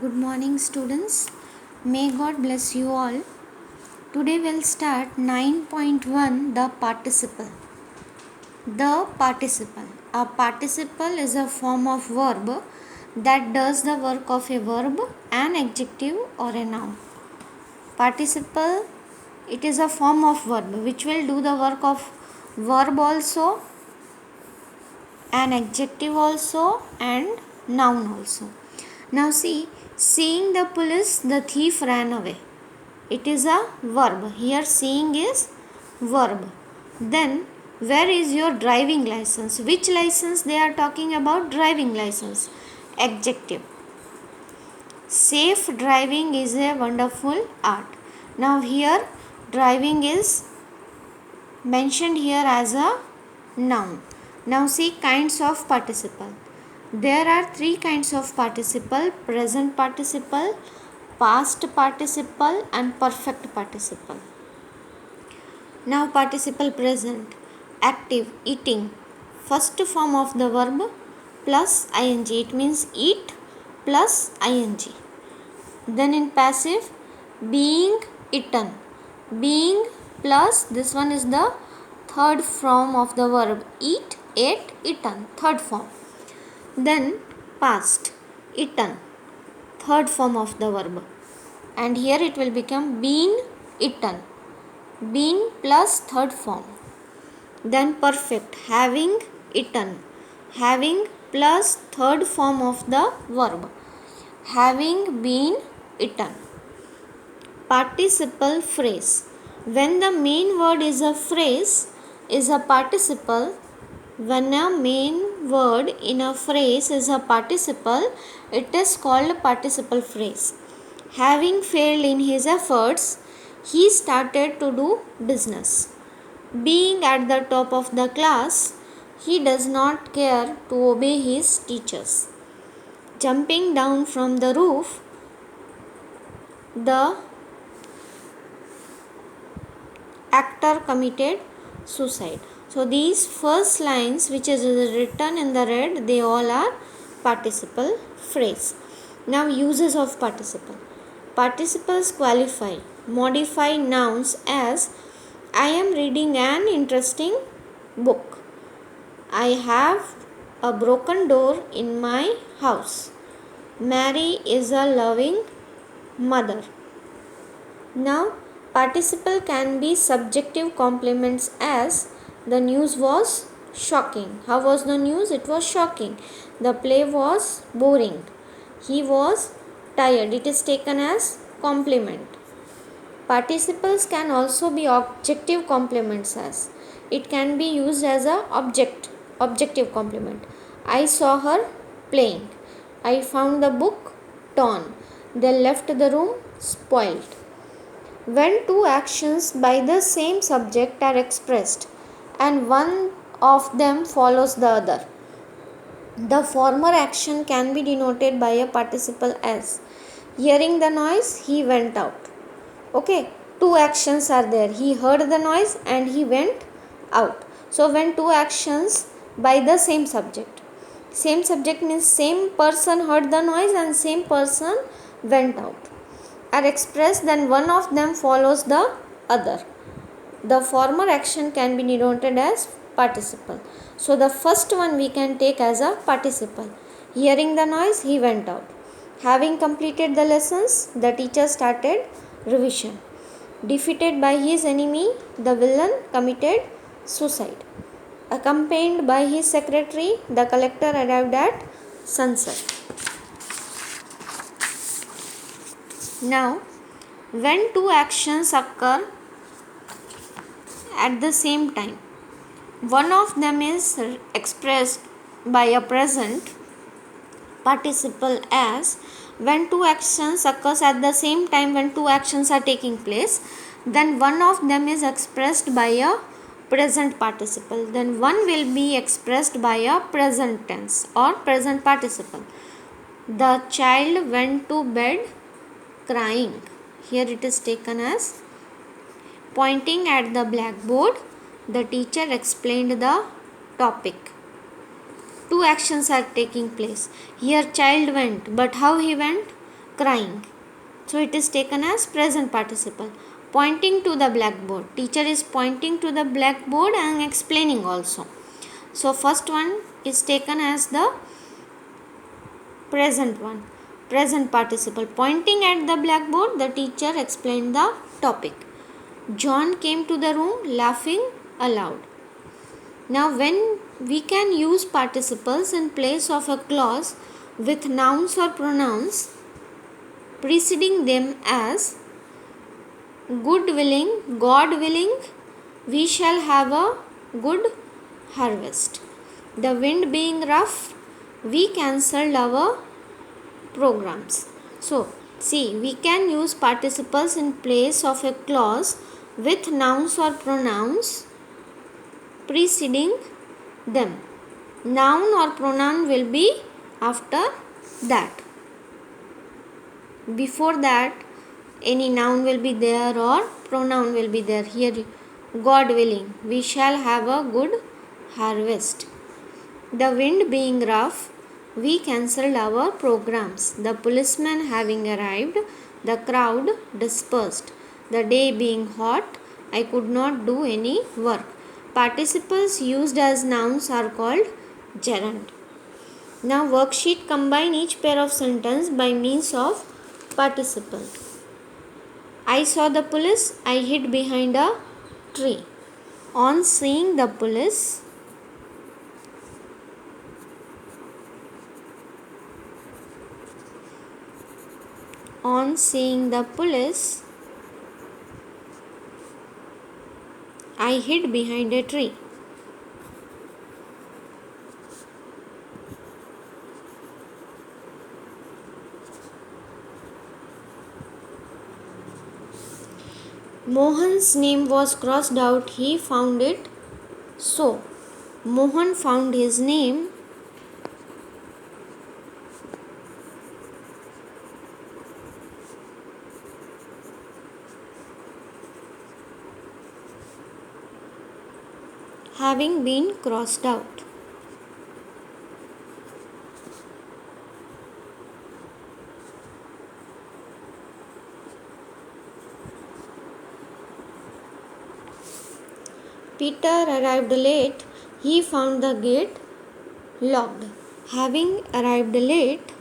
Good morning, students. May God bless you all. Today we'll start 9.1 the participle. The participle. A participle is a form of verb that does the work of a verb, an adjective, or a noun. Participle, it is a form of verb which will do the work of verb also, an adjective also, and noun also. Now see, seeing the police, the thief ran away. It is a verb. Here seeing is verb. Then where is your driving license? Which license they are talking about? Driving license. Adjective. Safe driving is a wonderful art. Now here driving is mentioned here as a noun. Now see kinds of participle. There are three kinds of participle: present participle, past participle, and perfect participle. Now participle present. Active, eating. First form of the verb plus ing. It means eat plus ing. Then in passive, being eaten. Being plus this one is the third form of the verb. Eat, ate, eaten. Third form. Then past, eaten, third form of the verb, and here it will become been eaten, been plus third form. Then perfect, having eaten, having plus third form of the verb, having been eaten. Participle phrase. When the main word is a phrase, is a participle. When a main word in a phrase is a participle, it is called participle phrase. Having failed in his efforts, he started to do business. Being at the top of the class, he does not care to obey his teachers. Jumping down from the roof, the actor committed suicide. So these first lines which is written in the red, they all are participle phrase. Now uses of participle. Participles qualify, modify nouns as I am reading an interesting book. I have a broken door in my house. Mary is a loving mother. Now participle can be subjective complements as the news was shocking. How was the news? It was shocking. The play was boring. He was tired. It is taken as complement. Participles can also be objective complements as it can be used as a objective complement. I saw her playing. I found the book torn. They left the room spoiled. When two actions by the same subject are expressed and one of them follows the other, the former action can be denoted by a participle as hearing the noise, he went out. Okay, two actions are there. He heard the noise and he went out. So when two actions by the same subject means same person heard the noise and same person went out, are expressed, then one of them follows the other. The former action can be denoted as participle. So the first one we can take as a participle. Hearing the noise, he went out. Having completed the lessons, the teacher started revision. Defeated by his enemy, the villain committed suicide. Accompanied by his secretary, the collector arrived at sunset. Now, when two actions occur at the same time, one of them is expressed by a present participle as when two actions occurs at the same time, when two actions are taking place, then one of them is expressed by a present participle, then one will be expressed by a present tense or present participle. The child went to bed crying. Here it is taken as pointing at the blackboard, the teacher explained the topic. Two actions are taking place. Here child went, but how he went? crying. So it is taken as present participle. Pointing to the blackboard. Teacher is pointing to the blackboard and explaining also. So first one is taken as the present one. Present participle. Pointing at the blackboard, the teacher explained the topic. John came to the room laughing aloud. Now when we can use participles in place of a clause with nouns or pronouns preceding them as good willing, God willing, we shall have a good harvest. The wind being rough, we cancelled our programs. So, see, we can use participles in place of a clause with nouns or pronouns preceding them. Noun or pronoun will be after that. Before that, any noun will be there or pronoun will be there. Here, God willing, we shall have a good harvest. The wind being rough, we cancelled our programs. The policeman having arrived, the crowd dispersed. The day being hot, I could not do any work. Participles used as nouns are called gerund. Now worksheet, combine each pair of sentence by means of participle. I saw the police, I hid behind a tree. On seeing the police, I hid behind a tree. Mohan's name was crossed out, he found it so. Mohan found his name having been crossed out. Peter arrived late, he found the gate locked. Having arrived late,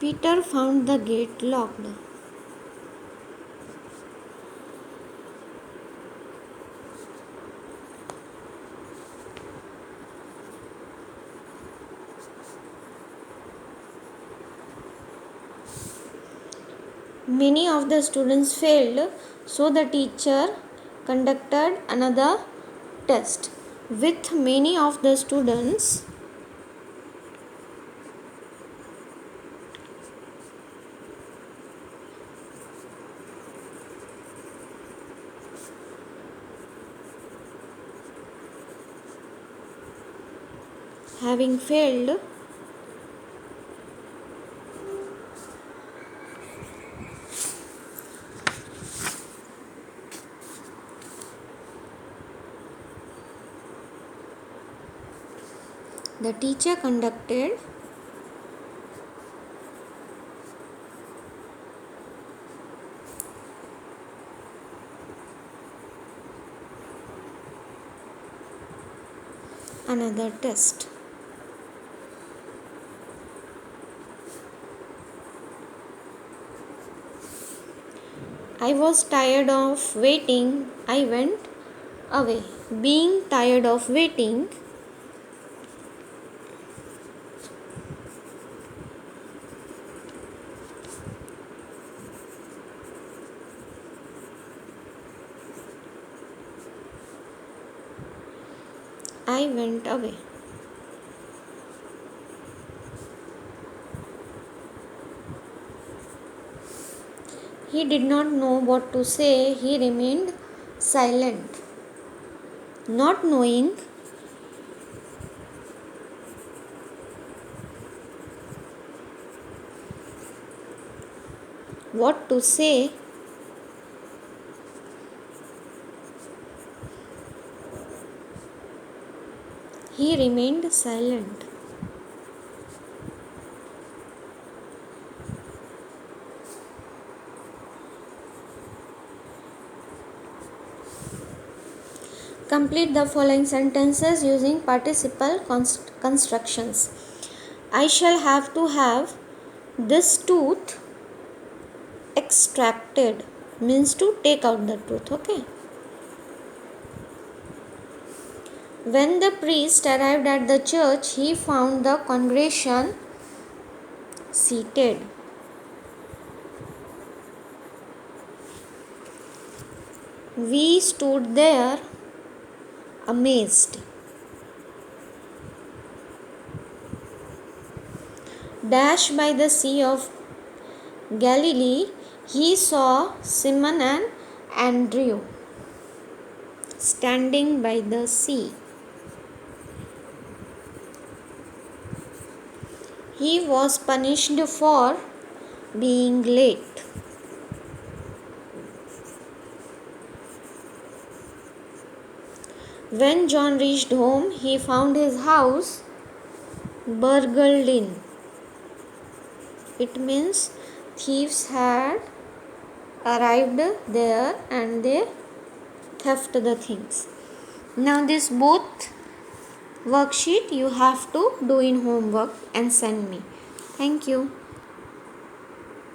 Peter found the gate locked. Many of the students failed, so the teacher conducted another test. With many of the students having failed, the teacher conducted another test. I was tired of waiting, I went away. Being tired of waiting, I went away. He did not know what to say, he remained silent. Not knowing what to say, He remained silent. Complete the following sentences using participle constructions. I shall have to have this tooth extracted means to take out the tooth. Okay. When the priest arrived at the church, he found the congregation seated. We stood there amazed. Dashed by the Sea of Galilee, he saw Simon and Andrew standing by the sea. He was punished for being late. When John reached home, he found his house burgled in. It means thieves had arrived there and they theft the things. Now this both worksheet you have to do in homework and send me. Thank you.